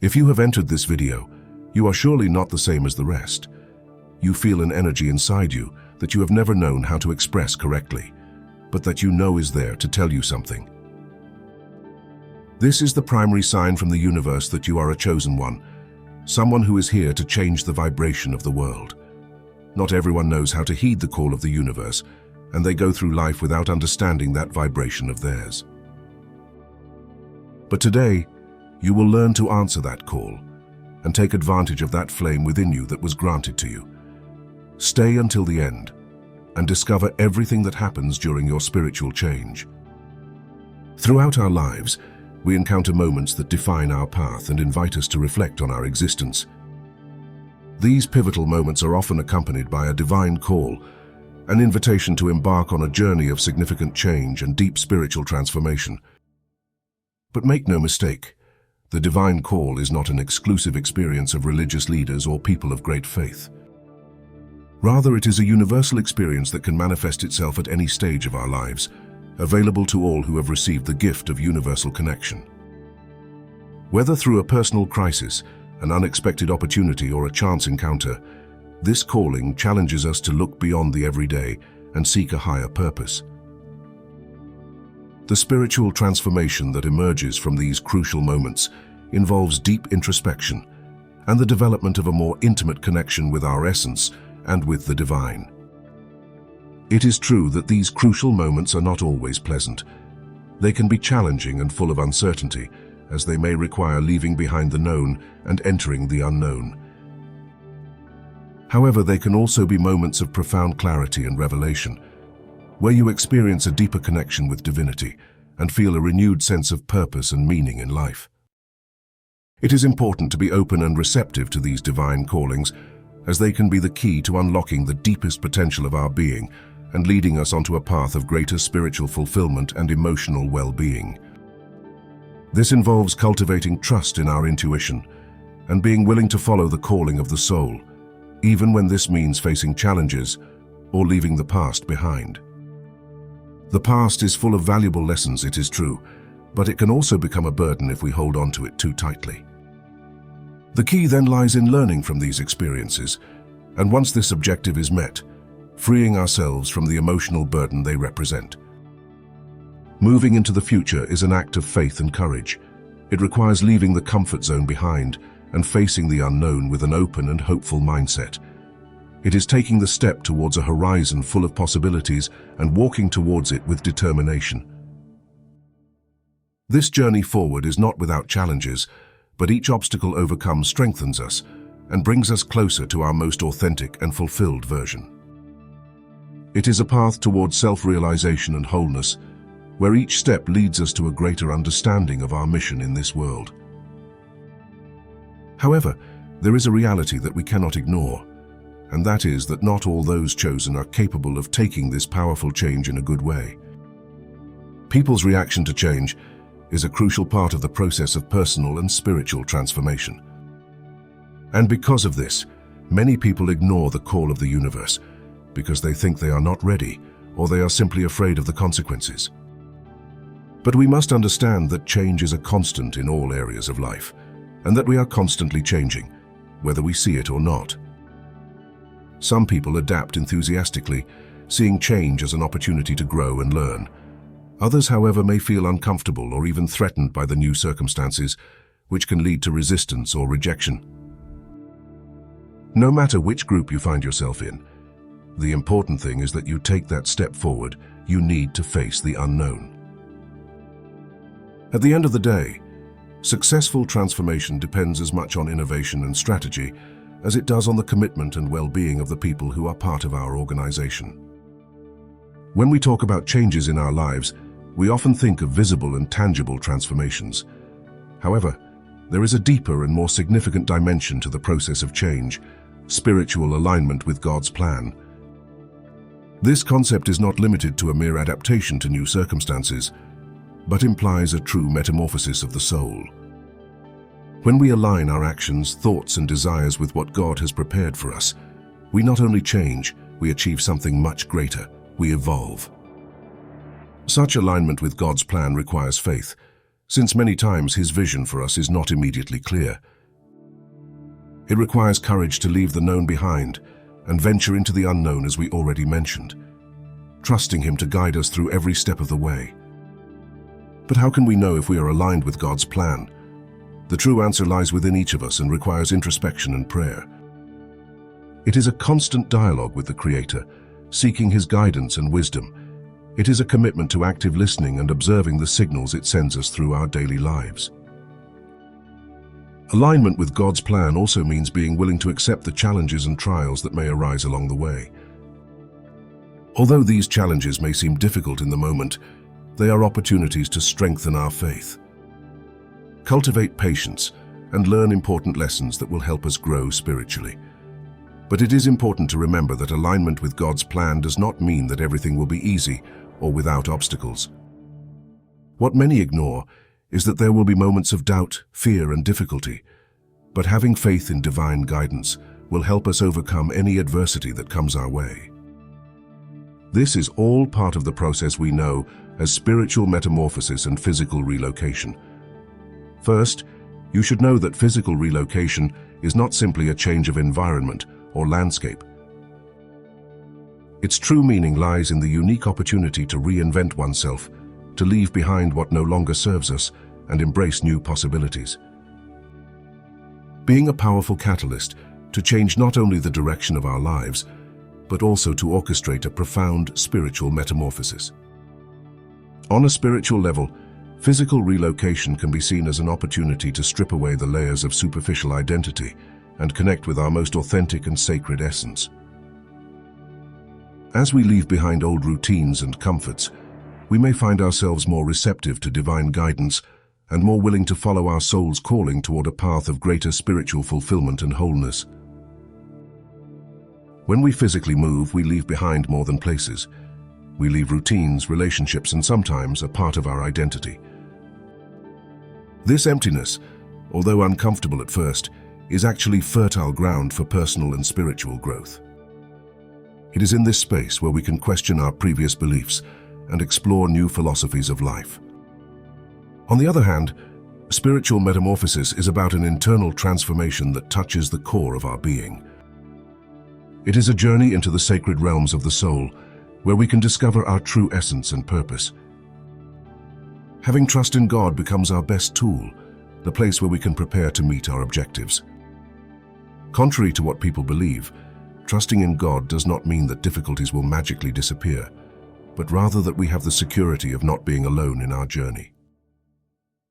If you have entered this video, you are surely not the same as the rest. You feel an energy inside you that you have never known how to express correctly, but that you know is there to tell you something. This is the primary sign from the universe that you are a chosen one, someone who is here to change the vibration of the world. Not everyone knows how to heed the call of the universe, and they go through life without understanding that vibration of theirs. But today, you will learn to answer that call and take advantage of that flame within you that was granted to you. Stay until the end and discover everything that happens during your spiritual change. Throughout our lives, we encounter moments that define our path and invite us to reflect on our existence. These pivotal moments are often accompanied by a divine call, an invitation to embark on a journey of significant change and deep spiritual transformation. But make no mistake, the divine call is not an exclusive experience of religious leaders or people of great faith. Rather, it is a universal experience that can manifest itself at any stage of our lives, available to all who have received the gift of universal connection. Whether through a personal crisis, an unexpected opportunity, or a chance encounter, this calling challenges us to look beyond the everyday and seek a higher purpose. The spiritual transformation that emerges from these crucial moments involves deep introspection and the development of a more intimate connection with our essence and with the divine. It is true that these crucial moments are not always pleasant. They can be challenging and full of uncertainty, as they may require leaving behind the known and entering the unknown. However, they can also be moments of profound clarity and revelation, where you experience a deeper connection with divinity and feel a renewed sense of purpose and meaning in life. It is important to be open and receptive to these divine callings, as they can be the key to unlocking the deepest potential of our being and leading us onto a path of greater spiritual fulfillment and emotional well-being. This involves cultivating trust in our intuition and being willing to follow the calling of the soul, even when this means facing challenges or leaving the past behind. The past is full of valuable lessons, it is true, but it can also become a burden if we hold on to it too tightly. The key then lies in learning from these experiences, and once this objective is met, freeing ourselves from the emotional burden they represent. Moving into the future is an act of faith and courage. It requires leaving the comfort zone behind and facing the unknown with an open and hopeful mindset. It is taking the step towards a horizon full of possibilities and walking towards it with determination. This journey forward is not without challenges, but each obstacle overcome strengthens us and brings us closer to our most authentic and fulfilled version. It is a path towards self-realization and wholeness, where each step leads us to a greater understanding of our mission in this world. However, there is a reality that we cannot ignore, and that is that not all those chosen are capable of taking this powerful change in a good way. People's reaction to change is a crucial part of the process of personal and spiritual transformation. And because of this, many people ignore the call of the universe because they think they are not ready or they are simply afraid of the consequences. But we must understand that change is a constant in all areas of life, and that we are constantly changing, whether we see it or not. Some people adapt enthusiastically, seeing change as an opportunity to grow and learn. Others, however, may feel uncomfortable or even threatened by the new circumstances, which can lead to resistance or rejection. No matter which group you find yourself in, the important thing is that you take that step forward. You need to face the unknown. At the end of the day, successful transformation depends as much on innovation and strategy as it does on the commitment and well-being of the people who are part of our organization. When we talk about changes in our lives, we often think of visible and tangible transformations. However, there is a deeper and more significant dimension to the process of change: spiritual alignment with God's plan. This concept is not limited to a mere adaptation to new circumstances, but implies a true metamorphosis of the soul. When we align our actions, thoughts, and desires with what God has prepared for us, we not only change, we achieve something much greater. We evolve. Such alignment with God's plan requires faith, since many times His vision for us is not immediately clear. It requires courage to leave the known behind and venture into the unknown, as we already mentioned, trusting Him to guide us through every step of the way. But how can we know if we are aligned with God's plan? The true answer lies within each of us and requires introspection and prayer. It is a constant dialogue with the Creator, seeking His guidance and wisdom. It is a commitment to active listening and observing the signals it sends us through our daily lives. Alignment with God's plan also means being willing to accept the challenges and trials that may arise along the way. Although these challenges may seem difficult in the moment, they are opportunities to strengthen our faith, cultivate patience, and learn important lessons that will help us grow spiritually. But it is important to remember that alignment with God's plan does not mean that everything will be easy or without obstacles. What many ignore is that there will be moments of doubt, fear, and difficulty, but having faith in divine guidance will help us overcome any adversity that comes our way. This is all part of the process we know as spiritual metamorphosis and physical relocation. First, you should know that physical relocation is not simply a change of environment or landscape. Its true meaning lies in the unique opportunity to reinvent oneself, to leave behind what no longer serves us, and embrace new possibilities. Being a powerful catalyst to change not only the direction of our lives, but also to orchestrate a profound spiritual metamorphosis. On a spiritual level, physical relocation can be seen as an opportunity to strip away the layers of superficial identity and connect with our most authentic and sacred essence. As we leave behind old routines and comforts, we may find ourselves more receptive to divine guidance and more willing to follow our soul's calling toward a path of greater spiritual fulfillment and wholeness. When we physically move, we leave behind more than places. We leave routines, relationships, and sometimes a part of our identity. This emptiness, although uncomfortable at first, is actually fertile ground for personal and spiritual growth. It is in this space where we can question our previous beliefs and explore new philosophies of life. On the other hand, spiritual metamorphosis is about an internal transformation that touches the core of our being. It is a journey into the sacred realms of the soul, where we can discover our true essence and purpose. Having trust in God becomes our best tool, the place where we can prepare to meet our objectives. Contrary to what people believe, trusting in God does not mean that difficulties will magically disappear, but rather that we have the security of not being alone in our journey.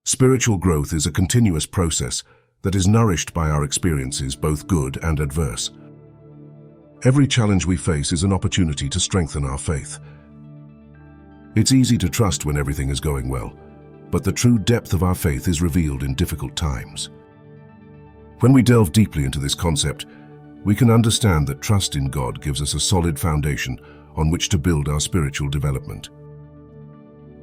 Spiritual growth is a continuous process that is nourished by our experiences, both good and adverse. Every challenge we face is an opportunity to strengthen our faith. It's easy to trust when everything is going well, but the true depth of our faith is revealed in difficult times. When we delve deeply into this concept, we can understand that trust in God gives us a solid foundation on which to build our spiritual development.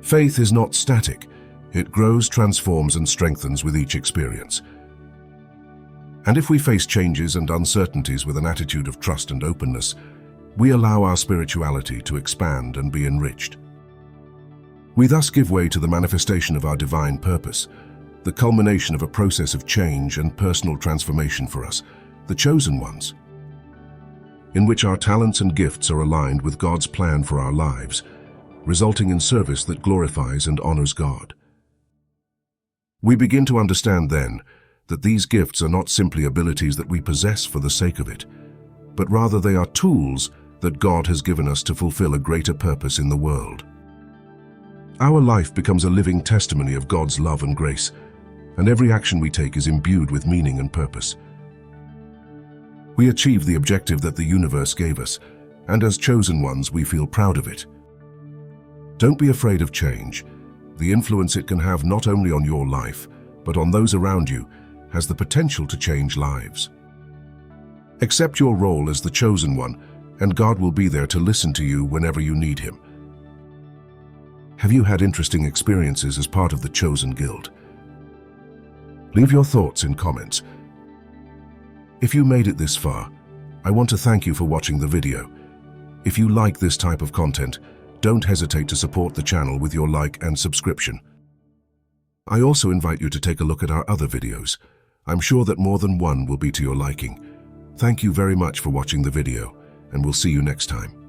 Faith is not static. It grows, transforms, and strengthens with each experience. And if we face changes and uncertainties with an attitude of trust and openness, we allow our spirituality to expand and be enriched. We thus give way to the manifestation of our divine purpose, the culmination of a process of change and personal transformation for us, the chosen ones, in which our talents and gifts are aligned with God's plan for our lives, resulting in service that glorifies and honors God. We begin to understand then that these gifts are not simply abilities that we possess for the sake of it, but rather they are tools that God has given us to fulfill a greater purpose in the world. Our life becomes a living testimony of God's love and grace, and every action we take is imbued with meaning and purpose. We achieve the objective that the universe gave us, and as chosen ones, we feel proud of it. Don't be afraid of change. The influence it can have not only on your life, but on those around you, has the potential to change lives. Accept your role as the chosen one, and God will be there to listen to you whenever you need Him. Have you had interesting experiences as part of the Chosen Guild? Leave your thoughts in comments. If you made it this far, I want to thank you for watching the video. If you like this type of content, don't hesitate to support the channel with your like and subscription. I also invite you to take a look at our other videos. I'm sure that more than one will be to your liking. Thank you very much for watching the video, and we'll see you next time.